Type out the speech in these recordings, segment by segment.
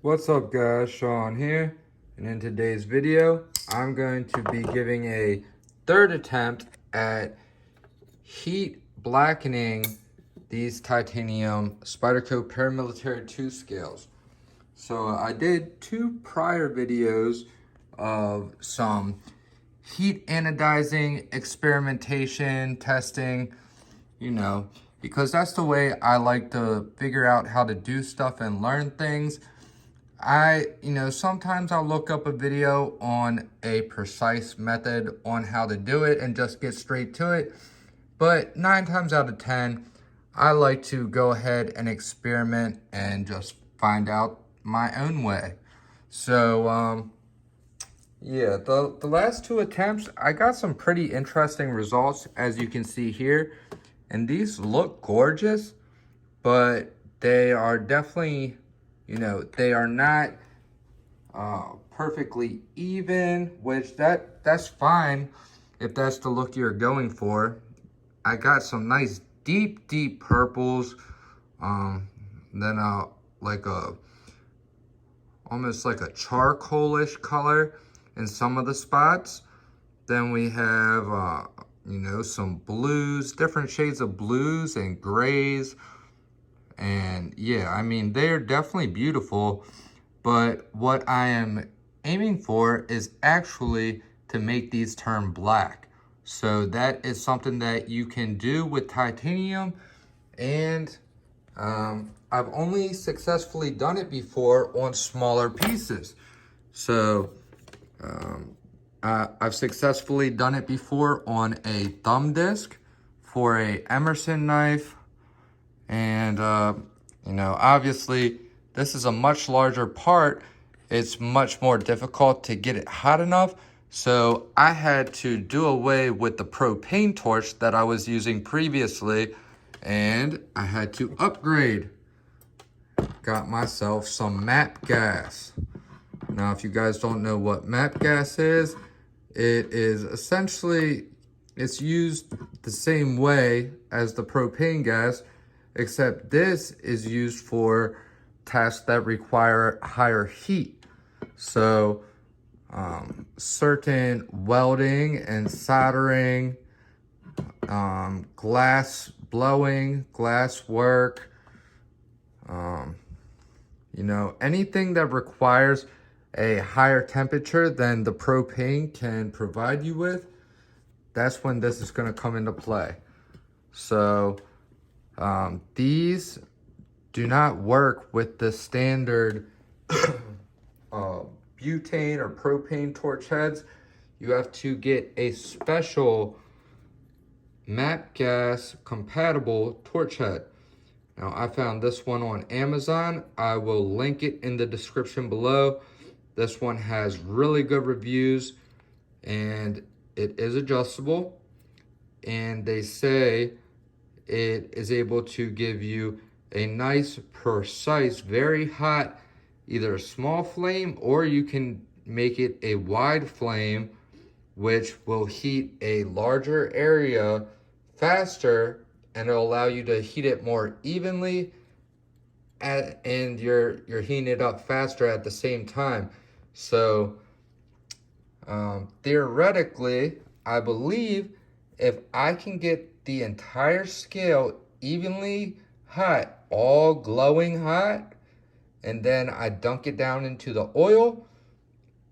What's up guys, Sean here, and in today's video I'm going to be giving a third attempt at heat blackening these titanium Spyderco Paramilitary 2 scales. So I did two prior videos of some heat anodizing experimentation testing, because that's the way I like to figure out how to do stuff and learn things. Sometimes I'll look up a video on a precise method on how to do it and just get straight to it. But 9 times out of 10, I like to go ahead and experiment and just find out my own way. So, the last two attempts, I got some pretty interesting results, as you can see here. And these look gorgeous, but they are definitely, they are not perfectly even, which that's fine if that's the look you're going for. I got some nice deep purples, then almost like a charcoalish color in some of the spots. Then we have some blues, different shades of blues and grays. And yeah, I mean, they're definitely beautiful, but what I am aiming for is actually to make these turn black. So that is something that you can do with titanium, and I've only successfully done it before on smaller pieces. So I've successfully done it before on a thumb disc for a Emerson knife. And, obviously this is a much larger part. It's much more difficult to get it hot enough. So I had to do away with the propane torch that I was using previously, and I had to upgrade. Got myself some MAP gas. Now, if you guys don't know what MAP gas is, it is essentially, it's used the same way as the propane gas, except this is used for tasks that require higher heat. So certain welding and soldering, glass blowing, glass work, anything that requires a higher temperature than the propane can provide you with, that's when this is going to come into play. So these do not work with the standard butane or propane torch heads. You have to get a special MAP gas compatible torch head. Now, I found this one on Amazon. I will link it in the description below. This one has really good reviews, and it is adjustable. And they say it is able to give you a nice, precise, very hot, either a small flame, or you can make it a wide flame, which will heat a larger area faster, and it'll allow you to heat it more evenly, and you're heating it up faster at the same time. So theoretically, I believe if I can get the entire scale evenly hot, all glowing hot, and then I dunk it down into the oil,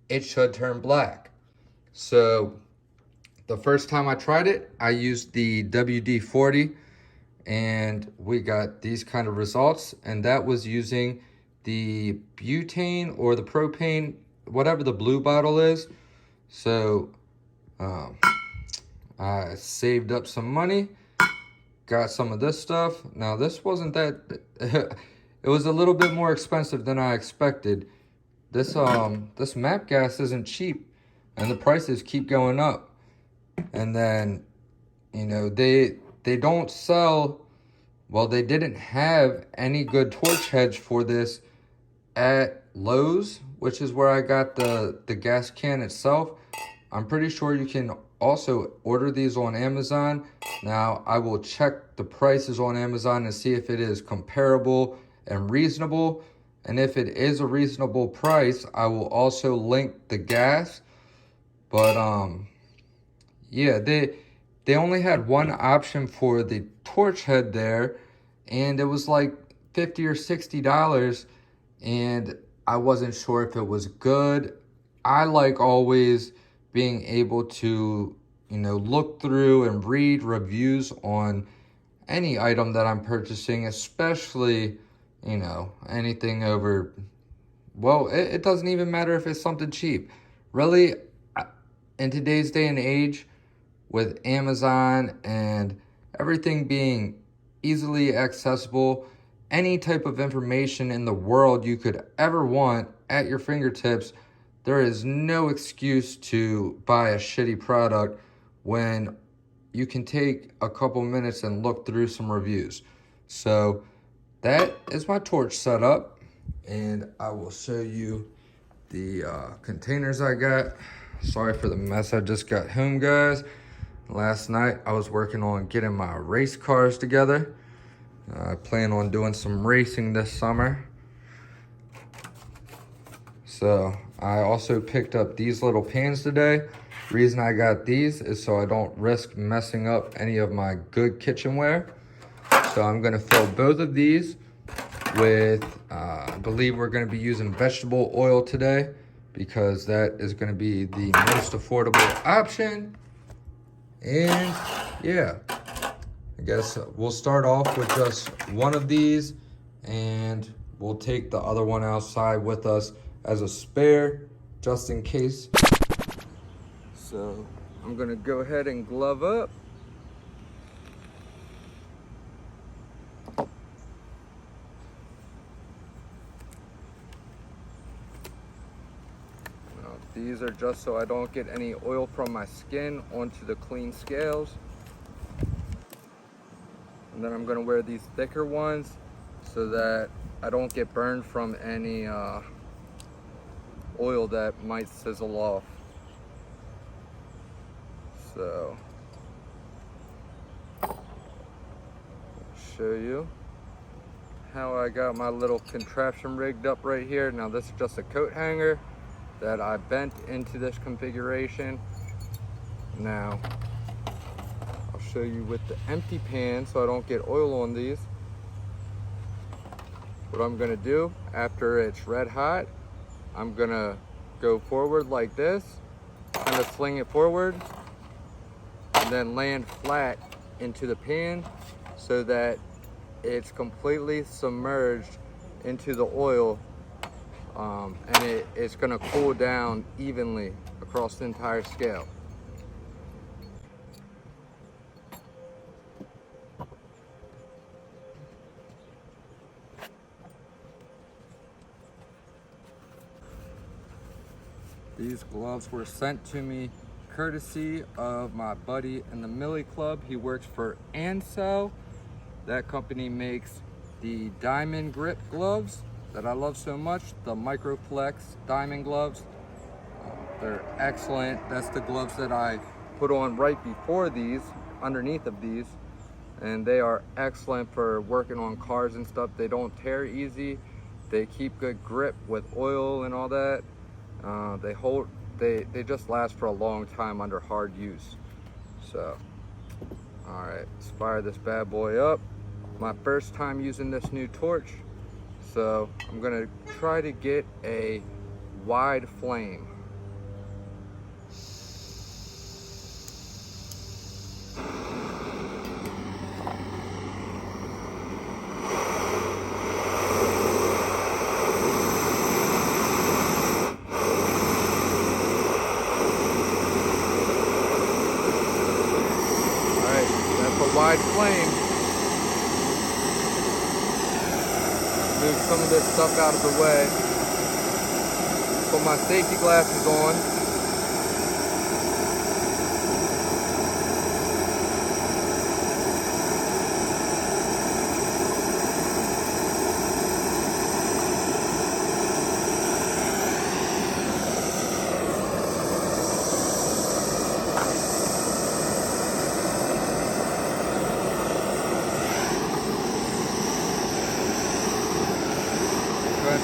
it should turn black. So the first time I tried it, I used the WD-40, and we got these kind of results, and that was using the butane or the propane, whatever the blue bottle is. So I saved up some money, got some of this stuff. Now, this wasn't that it was a little bit more expensive than I expected. This MAP gas isn't cheap, and the prices keep going up. And then, they don't sell, well, they didn't have any good torch heads for this at Lowe's, which is where I got the gas can itself. I'm pretty sure you can also order these on Amazon. Now, I will check the prices on Amazon and see if it is comparable and reasonable, And if it is a reasonable price, I will also link the gas. But yeah, they only had one option for the torch head there, and it was like $50 or $60, and I wasn't sure if it was good. I like always being able to, you know, look through and read reviews on any item that I'm purchasing, especially, you know, anything over, well, it doesn't even matter if it's something cheap. Really, in today's day and age, with Amazon and everything being easily accessible, any type of information in the world you could ever want at your fingertips, there is no excuse to buy a shitty product when you can take a couple minutes and look through some reviews. So that is my torch setup, and I will show you the containers I got. Sorry for the mess. I just got home, guys. Last night I was working on getting my race cars together. I plan on doing some racing this summer. So I also picked up these little pans today. Reason I got these is so I don't risk messing up any of my good kitchenware. So I'm gonna fill both of these with, I believe we're gonna be using vegetable oil today, because that is gonna be the most affordable option. And yeah, I guess we'll start off with just one of these, and we'll take the other one outside with us as a spare, just in case. So I'm gonna go ahead and glove up. These are just so I don't get any oil from my skin onto the clean scales. And then I'm gonna wear these thicker ones so that I don't get burned from any oil that might sizzle off. So, I'll show you how I got my little contraption rigged up right here. Now this is just a coat hanger that I bent into this configuration. Now, I'll show you with the empty pan so I don't get oil on these. What I'm gonna do after it's red hot, I'm gonna go forward like this, kind of sling it forward, and then land flat into the pan so that it's completely submerged into the oil. And it's gonna cool down evenly across the entire scale. These gloves were sent to me courtesy of my buddy in the Millie Club. He works for Ansel. That company makes the diamond grip gloves that I love so much, the Microflex diamond gloves. They're excellent. That's the gloves that I put on right before these, underneath of these, and they are excellent for working on cars and stuff. They don't tear easy. They keep good grip with oil and all that. They just last for a long time under hard use. So, all right, let's fire this bad boy up. My first time using this new torch. So I'm gonna try to get a wide flame. All right, that's a wide flame. Move some of this stuff out of the way. Put my safety glasses on.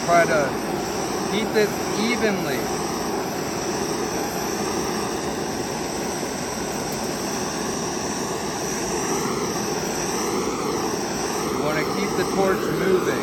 try to heat this evenly. You want to keep the torch moving.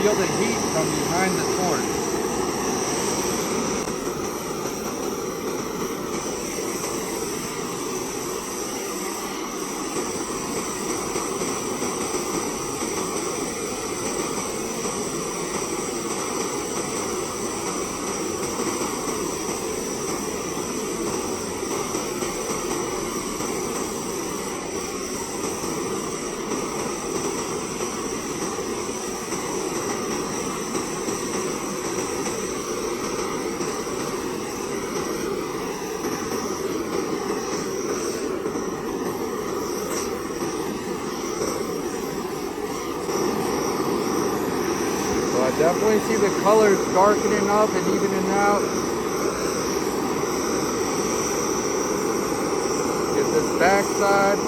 Feel the heat from behind the torch. Definitely see the colors darkening up and evening out. Get this back side.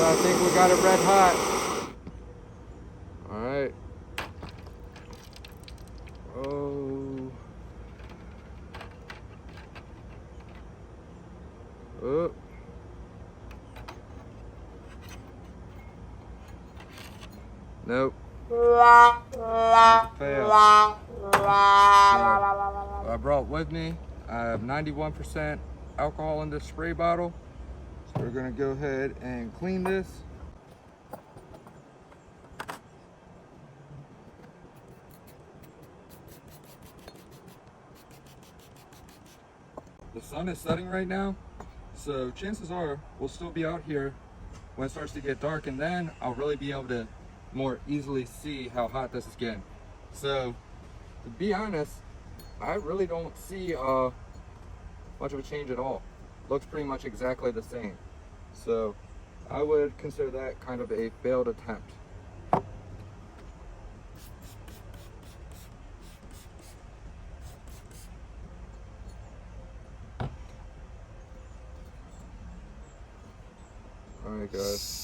I think we got it red hot. All right. Oh. Oh. Nope. Fail. I brought with me, I have 91% alcohol in this spray bottle. So we're gonna go ahead and clean this. The sun is setting right now, so chances are we'll still be out here when it starts to get dark, and then I'll really be able to more easily see how hot this is getting. So to be honest, I really don't see much of a change at all. Looks pretty much exactly the same. So I would consider that kind of a failed attempt. All right, guys.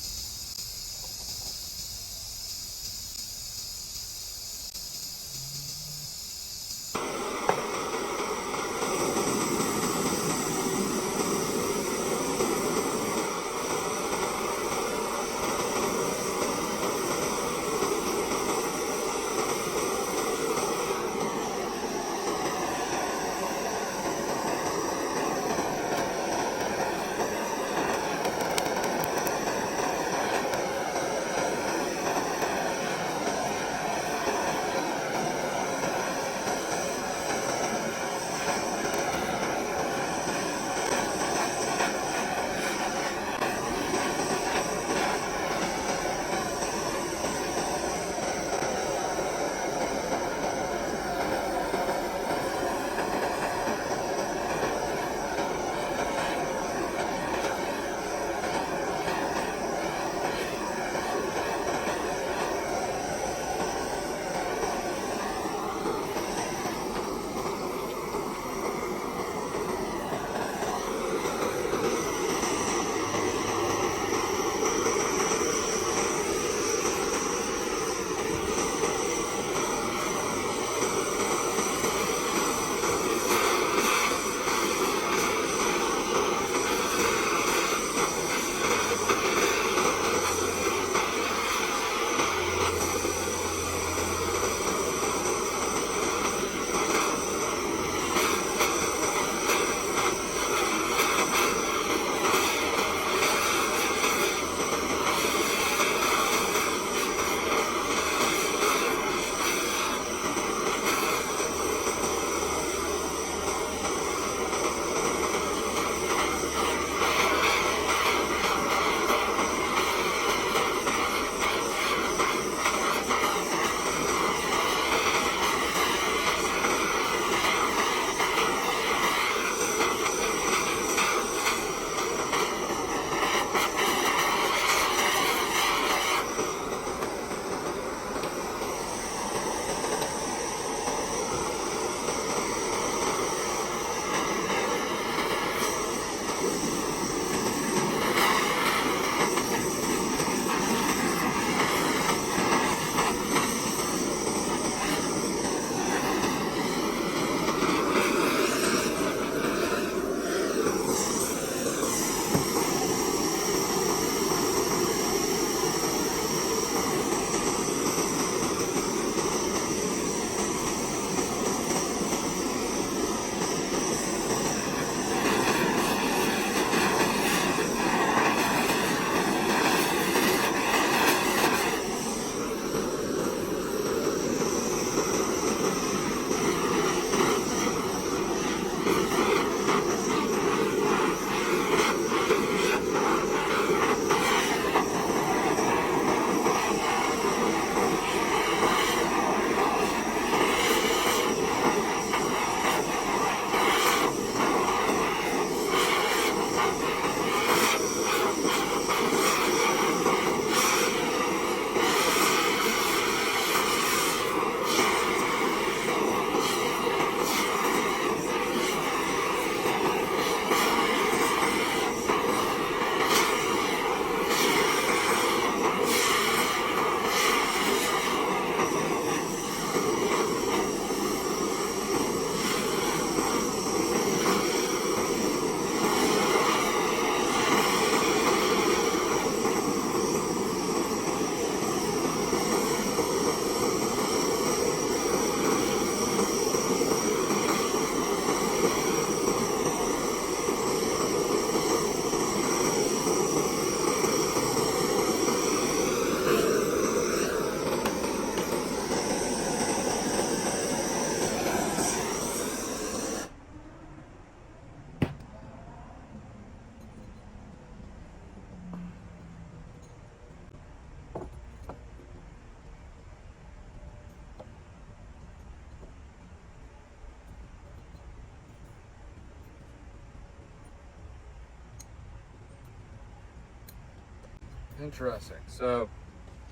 Interesting. So,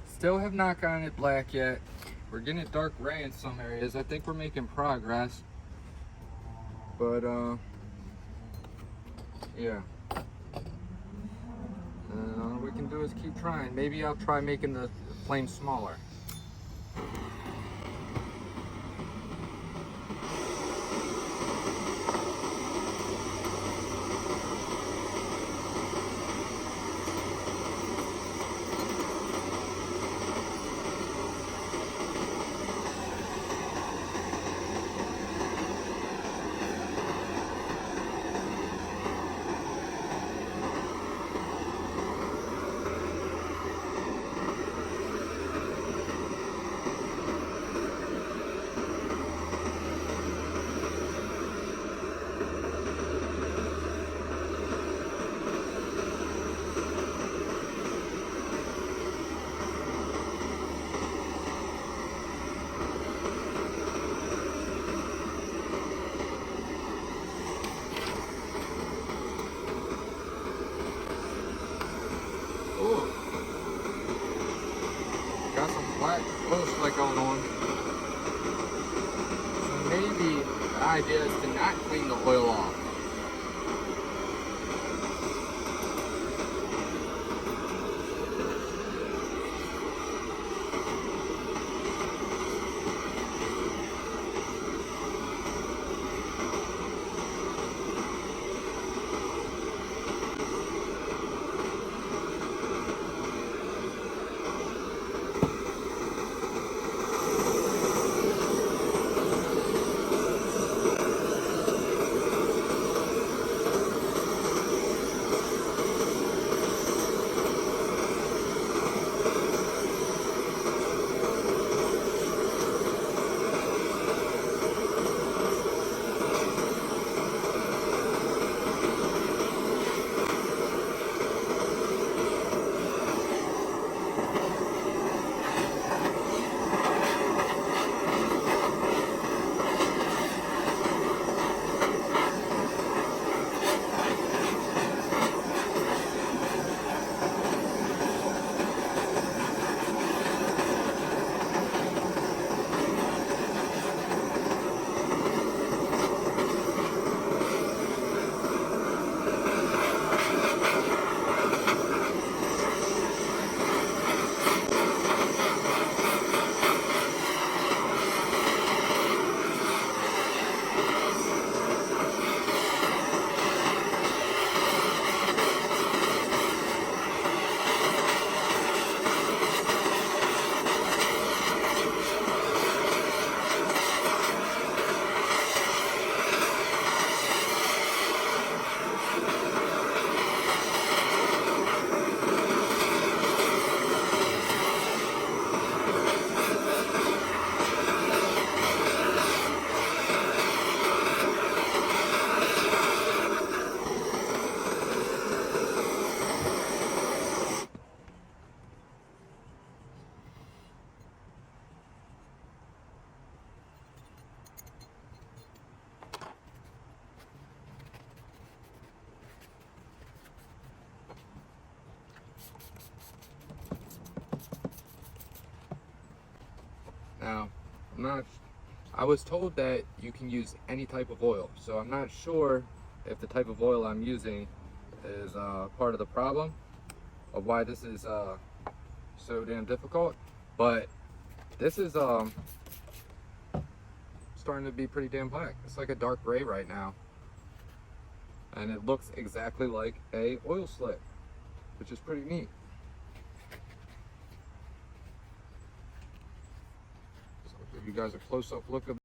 still have not gotten it black yet. We're getting it dark gray in some areas. I think we're making progress. But, yeah. All we can do is keep trying. Maybe I'll try making the flame smaller. Ooh, got some black oil slick going on. So maybe the idea is to not clean the oil off. Now, I was told that you can use any type of oil, so I'm not sure if the type of oil I'm using is part of the problem of why this is so damn difficult. But this is starting to be pretty damn black. It's like a dark gray right now, and it looks exactly like a oil slick, which is pretty neat. So I'll give you guys a close-up look of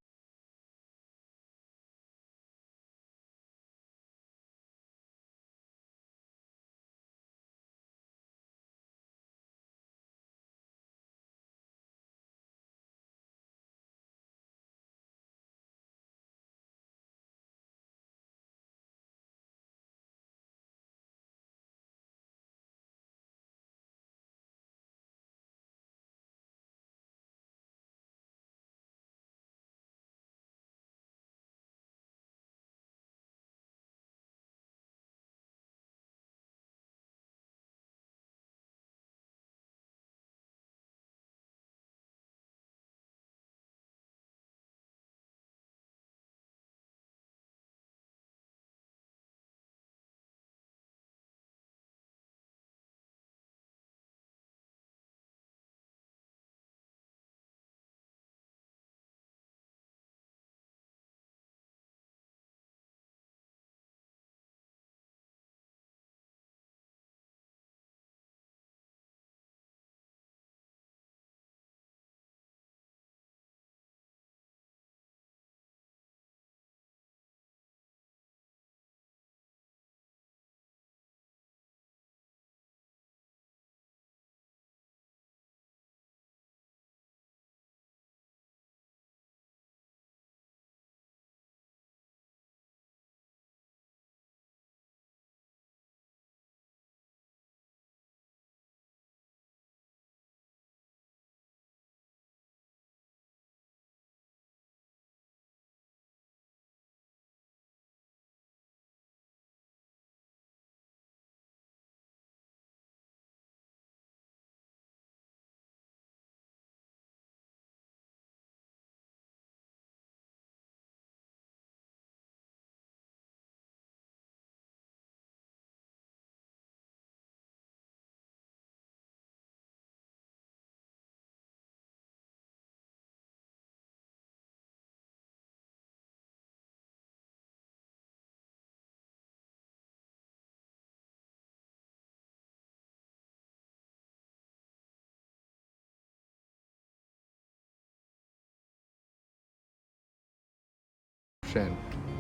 direction.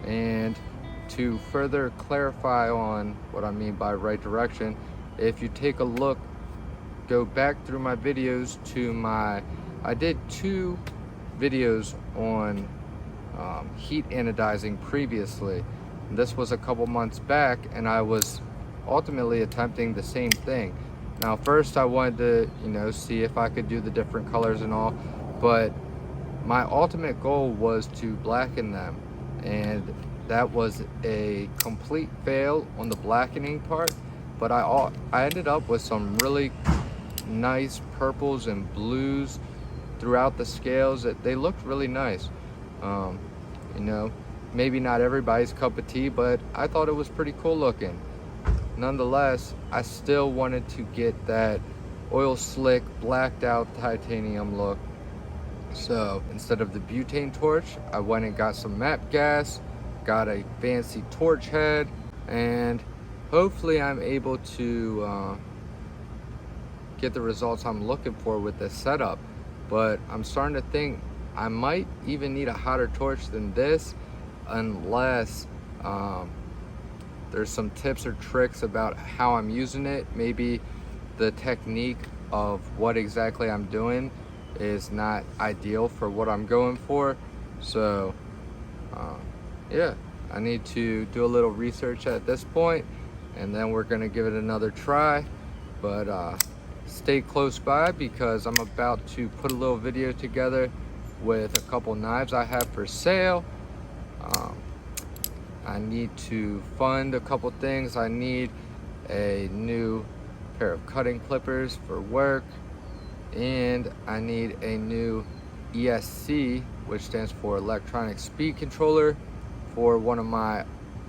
And to further clarify on what I mean by right direction, if you take a look, go back through my videos to I did 2 videos on heat anodizing previously. This was a couple months back, and I was ultimately attempting the same thing. Now first I wanted to, see if I could do the different colors and all, but my ultimate goal was to blacken them, and that was a complete fail on the blackening part. But I ended up with some really nice purples and blues throughout the scales. They looked really nice. Maybe not everybody's cup of tea, but I thought it was pretty cool looking. Nonetheless, I still wanted to get that oil slick, blacked out titanium look. So instead of the butane torch, I went and got some MAP gas, got a fancy torch head, and hopefully I'm able to get the results I'm looking for with this setup. But I'm starting to think I might even need a hotter torch than this, unless there's some tips or tricks about how I'm using it. Maybe the technique of what exactly I'm doing is not ideal for what I'm going for. So yeah, I need to do a little research at this point, and then we're gonna give it another try. But stay close by, because I'm about to put a little video together with a couple knives I have for sale. I need to fund a couple things. I need a new pair of cutting clippers for work, and I need a new ESC, which stands for electronic speed controller, for one of my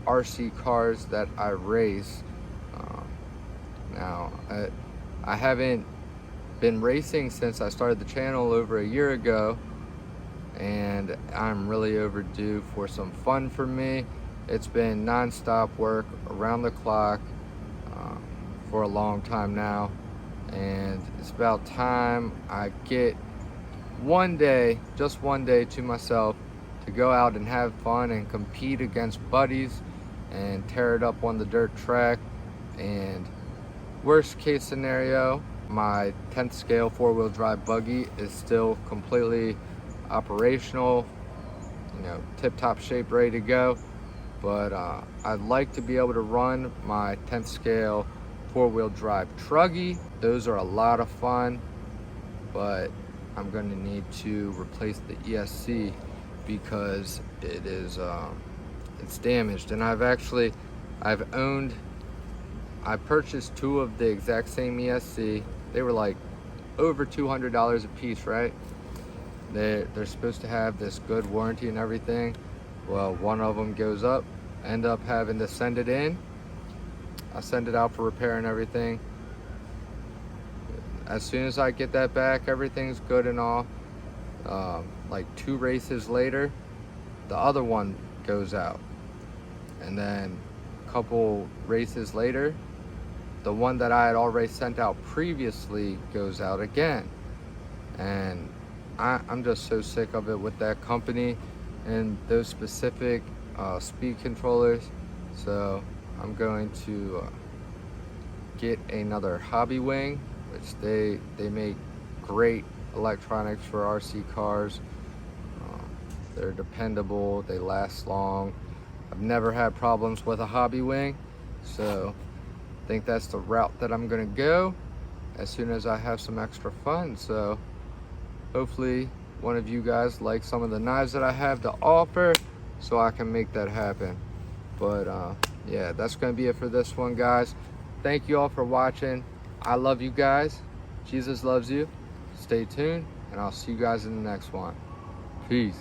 RC cars that I race. Now I haven't been racing since I started the channel over a year ago, and I'm really overdue for some fun for me. It's been non-stop work around the clock for a long time now, and it's about time I get one day, just one day to myself, to go out and have fun and compete against buddies and tear it up on the dirt track. And worst case scenario, my 10th scale 4-wheel drive buggy is still completely operational, tip-top shape, ready to go. But I'd like to be able to run my 10th scale 4-wheel drive truggy. Those are a lot of fun, but I'm going to need to replace the ESC because it is it's damaged. And I purchased 2 of the exact same ESC. They were like over $200 a piece, right? They're supposed to have this good warranty and everything. Well, one of them goes up, end up having to send it in. I send it out for repair and everything. As soon as I get that back, everything's good and all. Like 2 races later, the other one goes out. And then a couple races later, the one that I had already sent out previously goes out again. And I'm just so sick of it with that company and those specific speed controllers. So I'm going to get another hobby wing, which they make great electronics for RC cars. They're dependable, they last long. I've never had problems with a hobby wing, so I think that's the route that I'm gonna go as soon as I have some extra funds. So hopefully one of you guys like some of the knives that I have to offer, so I can make that happen. But yeah, that's gonna be it for this one, guys. Thank you all for watching. I love you guys. Jesus loves you. Stay tuned, and I'll see you guys in the next one. Peace.